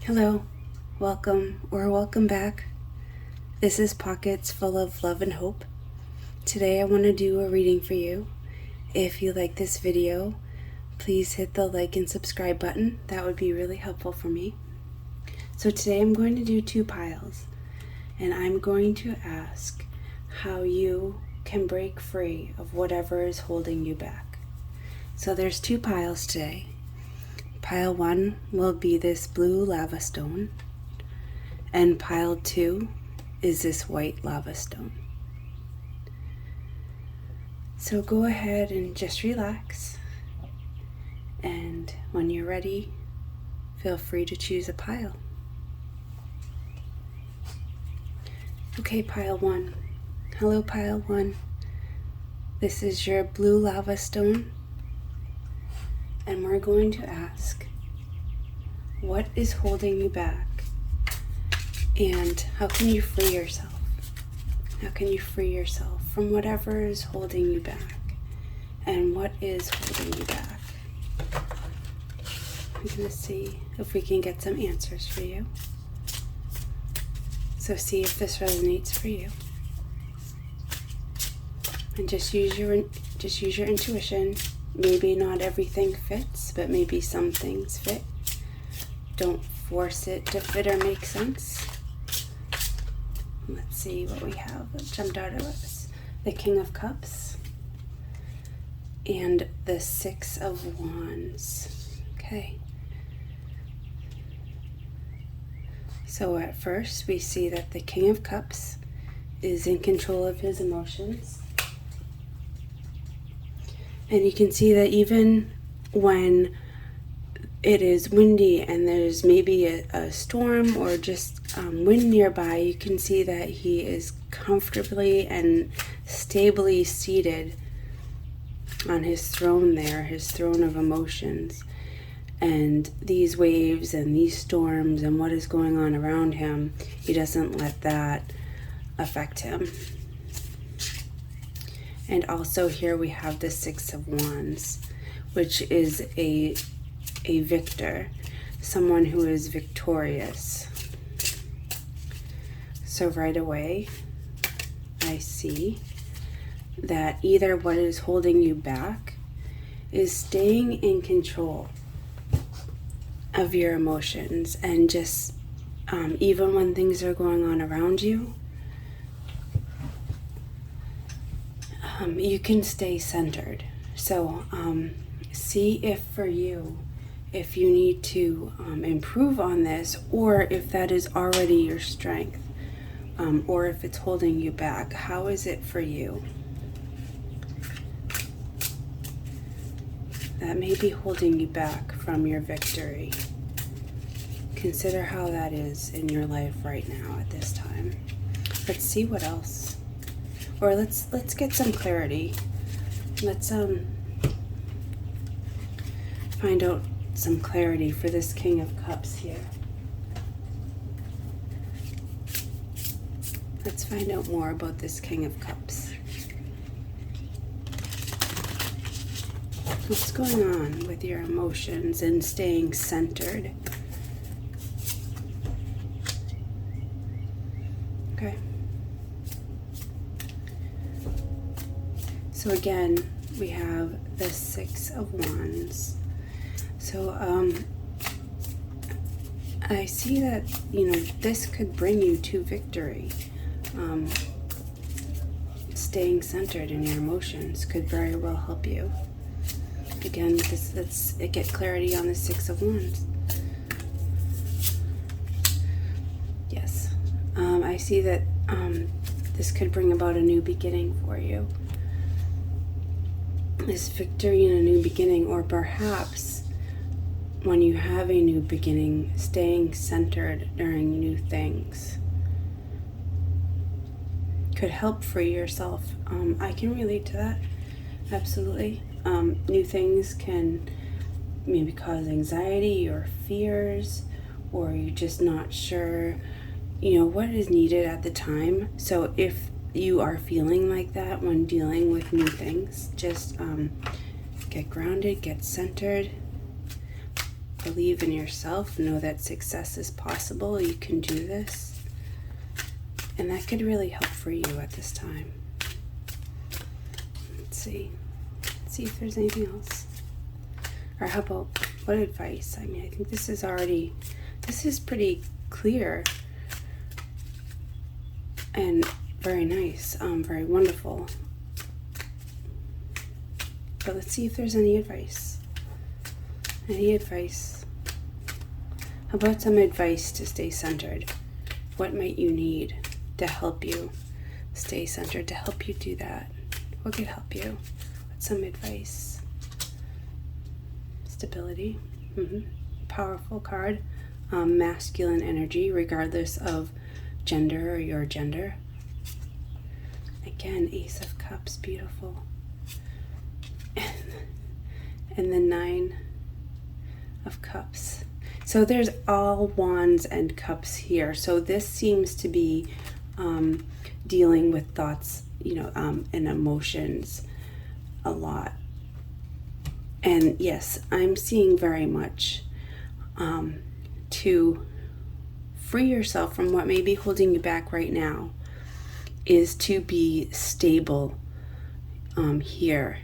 Hello, welcome back. This is Pockets Full of Love and Hope. Today I want to do a reading for you. If you like this video, please hit the like and subscribe button. That would be really helpful for me. So today I'm going to do 2 piles, and I'm going to ask how you can break free of whatever is holding you back. So there's 2 piles today. Pile 1 will be this blue lava stone, and pile 2 is this white lava stone. So go ahead and just relax, and when you're ready, feel free to choose a pile. Okay, pile 1. Hello, pile 1. This is your blue lava stone. And we're going to ask, what is holding you back? And how can you free yourself? How can you free yourself from whatever is holding you back? And what is holding you back? I'm going to see if we can get some answers for you. So see if this resonates for you. And just use your intuition. Maybe not everything fits, but maybe some things fit. Don't force it to fit or make sense. Let's see what we have that jumped out at us. The King of Cups and the 6 of Wands. Okay. So at first we see that the King of Cups is in control of his emotions. And you can see that even when it is windy and there's maybe a storm or just wind nearby, you can see that he is comfortably and stably seated on his throne there, his throne of emotions. And these waves and these storms and what is going on around him, he doesn't let that affect him. And also here we have the 6 of Wands, which is a victor, someone who is victorious. So right away, I see that either what is holding you back is staying in control of your emotions and just even when things are going on around you, you can stay centered. So see if for you, if you need to improve on this, or if that is already your strength, or if it's holding you back. How is it for you? That may be holding you back from your victory. Consider how that is in your life right now at this time. Let's see what else. Or let's get some clarity. Let's find out some clarity for this King of Cups here. Let's find out more about this King of Cups. What's going on with your emotions and staying centered? Okay. So again, we have the 6 of Wands. So I see that, this could bring you to victory. Staying centered in your emotions could very well help you. Again, let's get clarity on the 6 of Wands. Yes. I see that this could bring about a new beginning for you. This victory in a new beginning, or perhaps when you have a new beginning, staying centered during new things could help free yourself. I can relate to that, absolutely. New things can maybe cause anxiety or fears, or you're just not sure, what is needed at the time. So if you are feeling like that when dealing with new things, just get grounded, get centered, Believe in yourself. Know that success is possible. You can do this. And that could really help for you at this time. Let's see. Let's see if there's anything else. Or how about, what advice? I mean, I think this is pretty clear and very nice, very wonderful. But let's see if there's any advice. Any advice? How about some advice to stay centered? What might you need to help you stay centered, to help you do that? What could help you? What's some advice? Stability. Powerful card. Masculine energy, regardless of gender or your gender. Again, Ace of Cups, beautiful. And the 9 of Cups. So there's all wands and cups here. So this seems to be dealing with thoughts, and emotions a lot. And yes, I'm seeing very much to free yourself from what may be holding you back right now is to be stable here.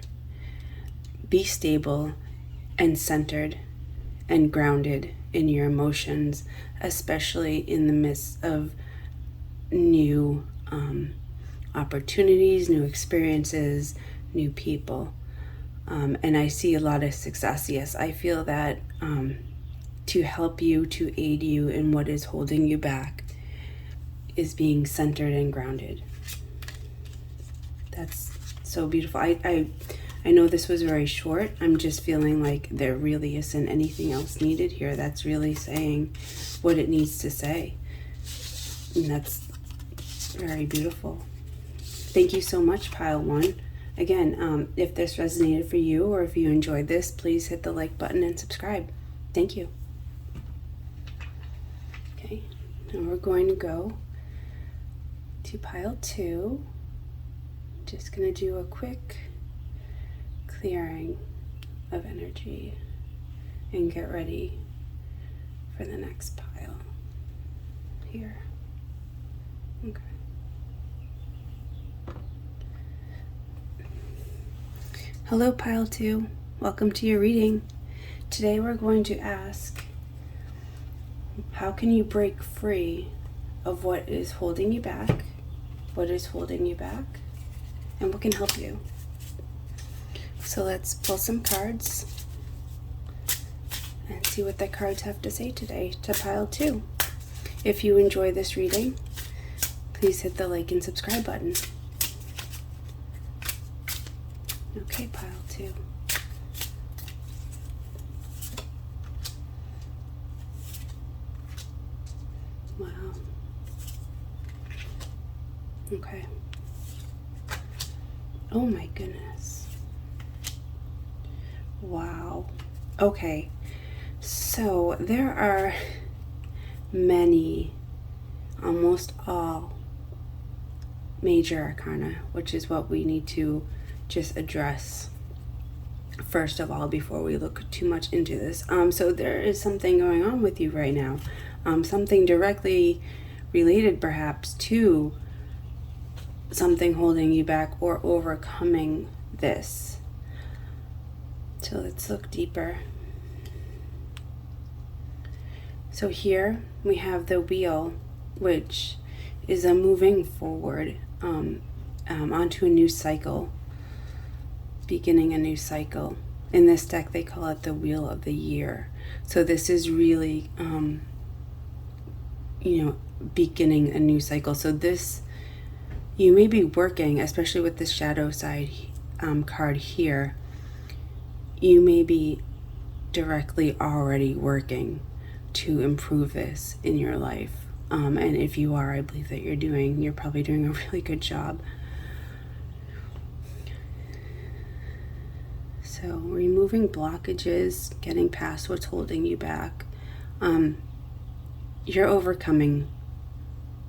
Be stable and centered and grounded in your emotions, especially in the midst of new opportunities, new experiences, new people. And I see a lot of success. Yes, I feel that to help you, to aid you in what is holding you back is being centered and grounded. That's so beautiful. I know this was very short. I'm just feeling like there really isn't anything else needed here. That's really saying what it needs to say. And that's very beautiful. Thank you so much, Pile 1. Again, if this resonated for you or if you enjoyed this, please hit the like button and subscribe. Thank you. Okay, now we're going to go to Pile 2. Just going to do a quick clearing of energy and get ready for the next pile here. Okay. Hello, Pile 2. Welcome to your reading. Today we're going to ask, how can you break free of what is holding you back? What is holding you back? And what can help you? So let's pull some cards and see what the cards have to say today to Pile 2. If you enjoy this reading, please hit the like and subscribe button. Okay, Pile 2. Wow. Okay. Oh my goodness. Wow. Okay. So there are many, almost all major arcana, which is what we need to just address first of all before we look too much into this. So there is something going on with you right now. Something directly related perhaps to something holding you back or overcoming this. So let's look deeper. So here we have the wheel, which is a moving forward onto a new cycle, beginning a new cycle. In this deck they call it the wheel of the year. So this is really beginning a new cycle. So this, you may be working, especially with the shadow side card here, you may be directly already working to improve this in your life. And if you are, I believe that you're probably doing a really good job. So removing blockages, getting past what's holding you back. You're overcoming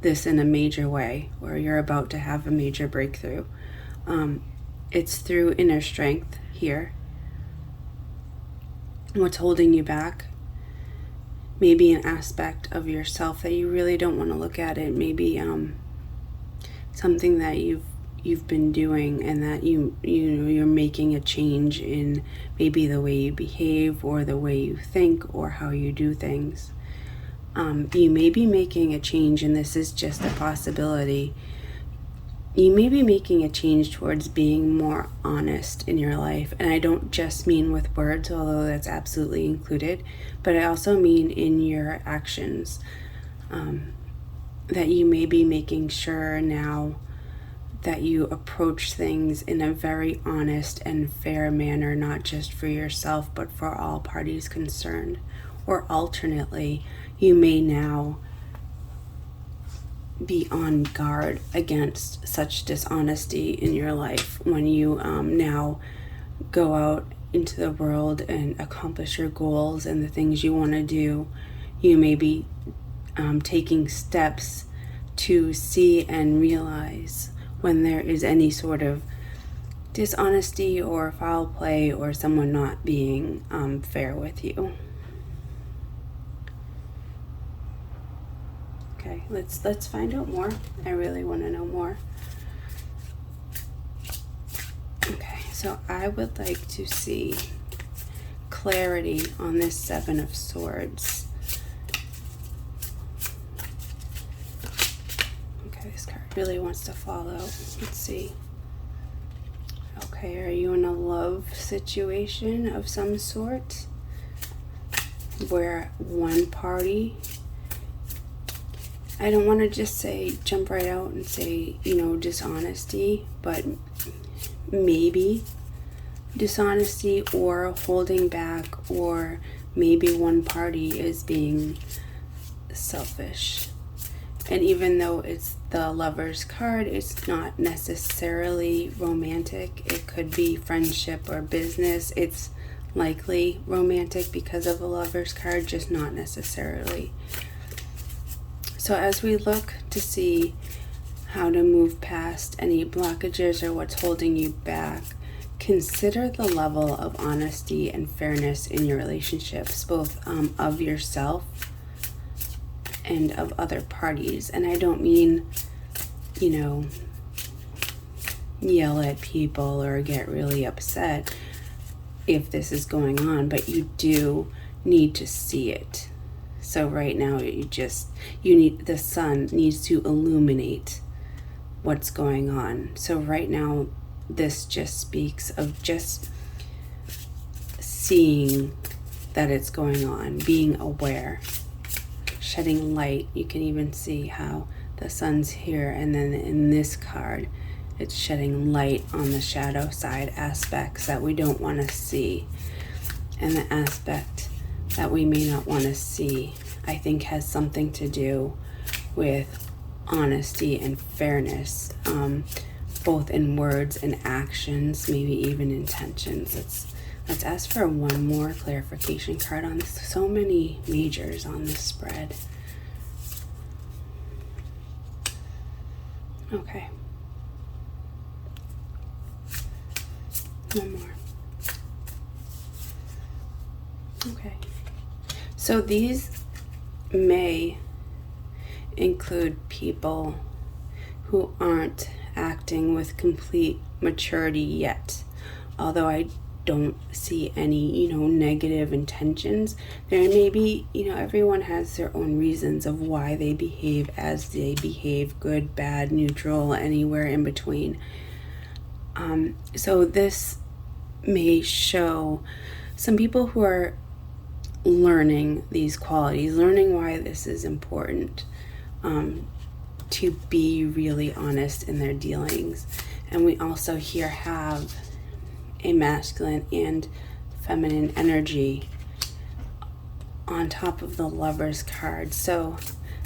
this in a major way, or you're about to have a major breakthrough. It's through inner strength here. What's holding you back maybe an aspect of yourself that you really don't want to look at. It maybe something that you've been doing, and that you're making a change in maybe the way you behave or the way you think or how you do things. You may be making a change, and this is just a possibility. You may be making a change towards being more honest in your life. And I don't just mean with words, although that's absolutely included, but I also mean in your actions. That you may be making sure now that you approach things in a very honest and fair manner, not just for yourself, but for all parties concerned. Or alternately, you may now be on guard against such dishonesty in your life when you now go out into the world and accomplish your goals and the things you want to do. You may be taking steps to see and realize when there is any sort of dishonesty or foul play or someone not being fair with you. Okay, let's find out more. I really want to know more. Okay, so I would like to see clarity on this Seven of Swords. Okay, this card really wants to follow. Let's see. Okay, are you in a love situation of some sort where one party, I don't want to just say jump right out and say, dishonesty, but maybe dishonesty or holding back, or maybe one party is being selfish. And even though it's the Lover's card, it's not necessarily romantic. It could be friendship or business. It's likely romantic because of the Lover's card, just not necessarily. So as we look to see how to move past any blockages or what's holding you back, consider the level of honesty and fairness in your relationships, both of yourself and of other parties. And I don't mean, yell at people or get really upset if this is going on, but you do need to see it. So right now the sun needs to illuminate what's going on. So right now this just speaks of just seeing that it's going on, being aware, shedding light. You can even see how the sun's here, and then in this card it's shedding light on the shadow side aspects that we don't want to see. And the aspect that we may not want to see, I think, has something to do with honesty and fairness, both in words and actions, maybe even intentions. Let's ask for one more clarification card on this. So many majors on this spread. Okay. One more. Okay. So these may include people who aren't acting with complete maturity yet. Although I don't see any, negative intentions. There may be, everyone has their own reasons of why they behave as they behave, good, bad, neutral, anywhere in between. So this may show some people who are learning these qualities, learning why this is important, to be really honest in their dealings. And we also here have a masculine and feminine energy on top of the Lover's card. So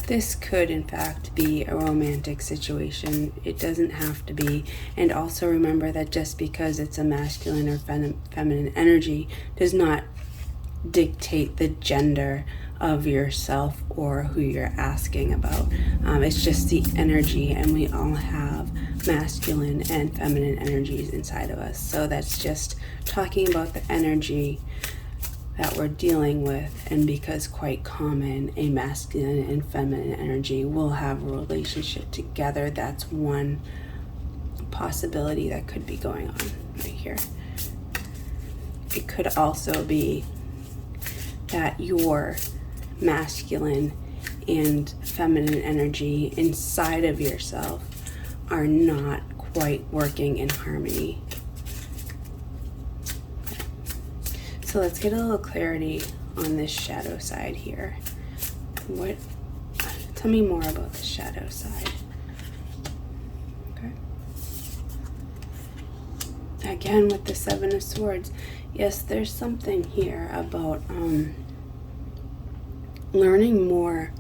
this could in fact be a romantic situation. It doesn't have to be. And also remember that just because it's a masculine or feminine energy does not dictate the gender of yourself or who you're asking about. It's just the energy, and we all have masculine and feminine energies inside of us. So that's just talking about the energy that we're dealing with, and because quite common, a masculine and feminine energy will have a relationship together. That's one possibility that could be going on right here. It could also be that your masculine and feminine energy inside of yourself are not quite working in harmony. So let's get a little clarity on this shadow side here. Tell me more about the shadow side. Okay. Again, with the Seven of Swords, yes, there's something here about learning more,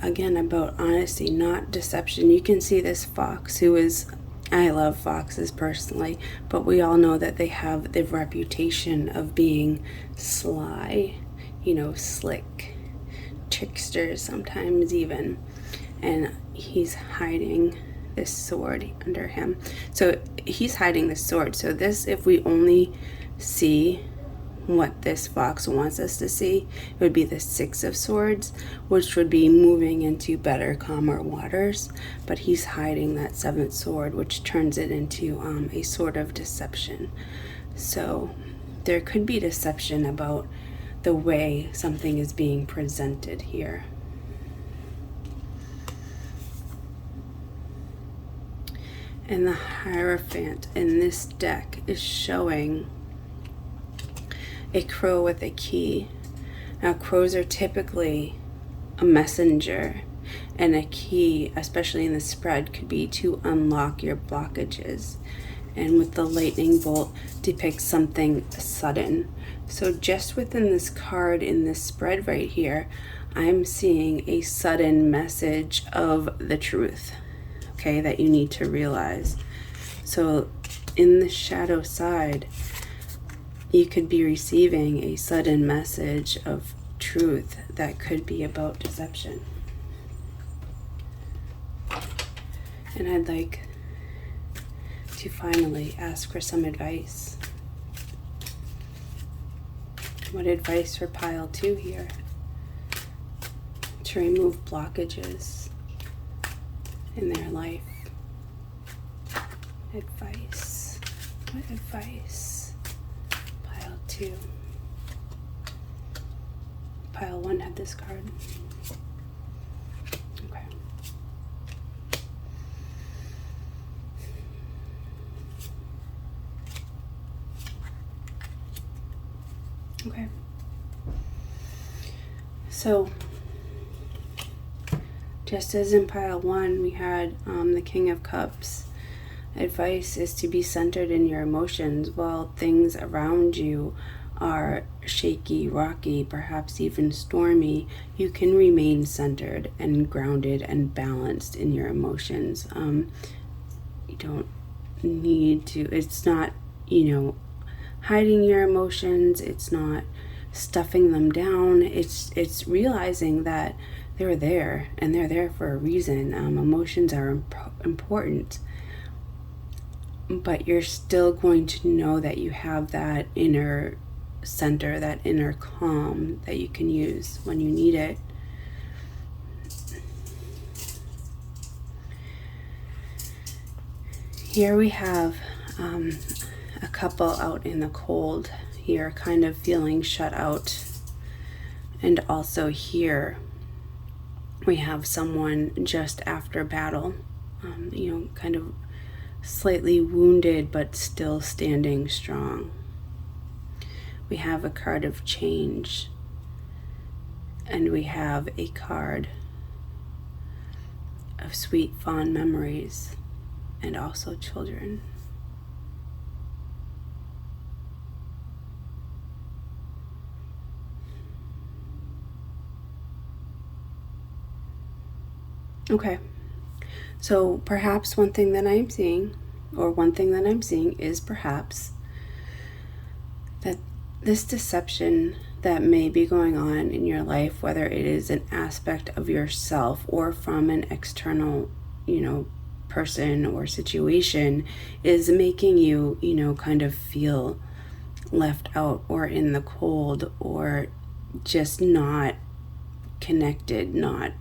again, about honesty, not deception. You can see this fox who is, I love foxes personally, but we all know that they have the reputation of being sly, slick, tricksters sometimes even. And he's hiding this sword under him. So he's hiding the sword. So this, if we only see what this fox wants us to see, it would be the Six of Swords, which would be moving into better, calmer waters. But he's hiding that seventh sword, which turns it into a sort of deception. So there could be deception about the way something is being presented here. And the Hierophant in this deck is showing a crow with a key. Now, crows are typically a messenger, and a key, especially in the spread, could be to unlock your blockages. And with the lightning bolt, depicts something sudden. So just within this card in this spread right here, I'm seeing a sudden message of the truth, okay, that you need to realize. So in the shadow side, you could be receiving a sudden message of truth that could be about deception. And I'd like to finally ask for some advice. What advice for pile 2 here? To remove blockages in their life. Advice. What advice? Pile 2. Pile 1 had this card. Okay. Okay. So, just as in pile 1, we had the King of Cups. Advice is to be centered in your emotions while things around you are shaky, rocky, perhaps even stormy. You can remain centered and grounded and balanced in your emotions. You don't need to, it's not, hiding your emotions. It's not stuffing them down. It's realizing that they're there and they're there for a reason. Emotions are important. But you're still going to know that you have that inner center, that inner calm that you can use when you need it. Here we have a couple out in the cold here, kind of feeling shut out. And also here we have someone just after battle, kind of slightly wounded but still standing strong. We have a card of change, and we have a card of sweet fond memories and also children. Okay. So perhaps one thing that I'm seeing is perhaps that this deception that may be going on in your life, whether it is an aspect of yourself or from an external, person or situation, is making you, kind of feel left out or in the cold or just not connected, not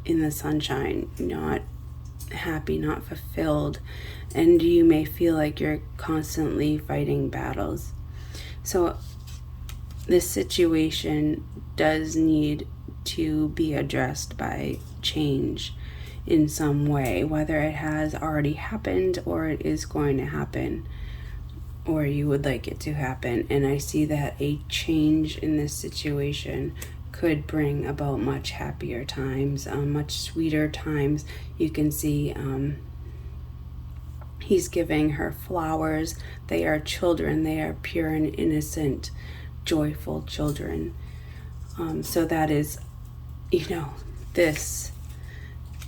in the sunshine, not happy, not fulfilled, and you may feel like you're constantly fighting battles. So this situation does need to be addressed by change in some way, whether it has already happened or it is going to happen, or you would like it to happen. And I see that a change in this situation could bring about much happier times, much sweeter times. You can see he's giving her flowers. They are children. They are pure and innocent, joyful children. So that is, this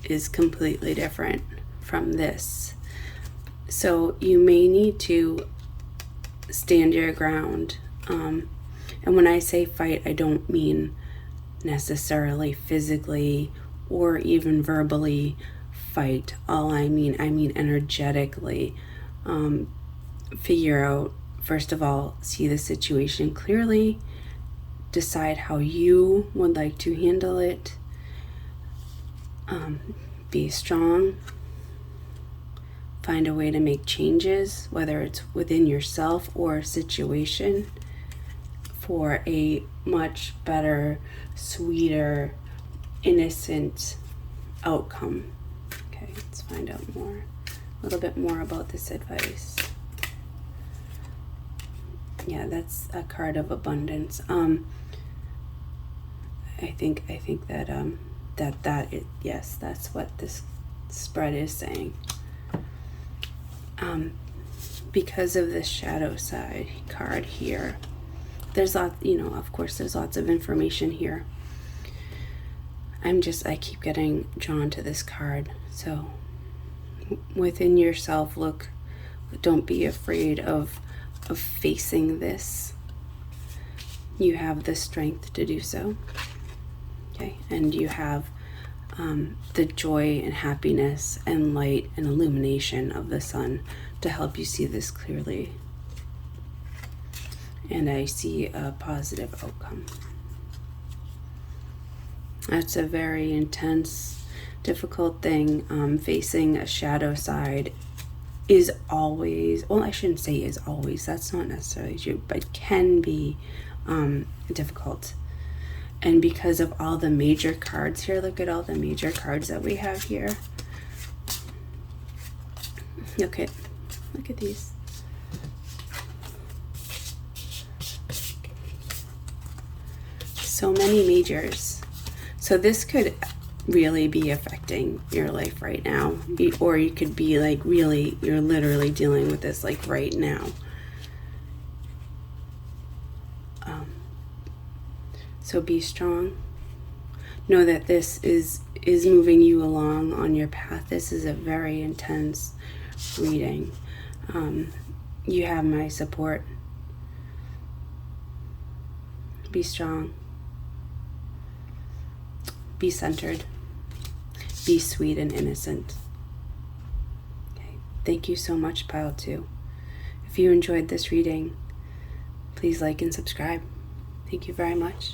is completely different from this. So you may need to stand your ground. And when I say fight, I don't mean necessarily physically or even verbally fight. I mean energetically. Figure out, first of all, see the situation clearly, decide how you would like to handle it, be strong, find a way to make changes, whether it's within yourself or situation, for a much better, sweeter, innocent outcome. Okay, let's find out a little bit more about this advice. Yeah, that's a card of abundance. I think that yes, that's what this spread is saying. Because of this shadow side card here, there's of course there's lots of information here. I keep getting drawn to this card. So within yourself, look, don't be afraid of facing this. You have the strength to do so. Okay, and you have the joy and happiness and light and illumination of the sun to help you see this clearly. And I see a positive outcome. That's a very intense, difficult thing. Facing a shadow side is always, well, I shouldn't say is always, that's not necessarily true, but can be difficult. And because of all the major cards here, look at all the major cards that we have here. Okay, look at these. So many majors. So this could really be affecting your life right now. Or you could be like you're literally dealing with this like right now. So be strong. Know that this is moving you along on your path. This is a very intense reading. You have my support. Be strong. Be centered. Be sweet and innocent. Okay. Thank you so much, Pile 2. If you enjoyed this reading, please like and subscribe. Thank you very much.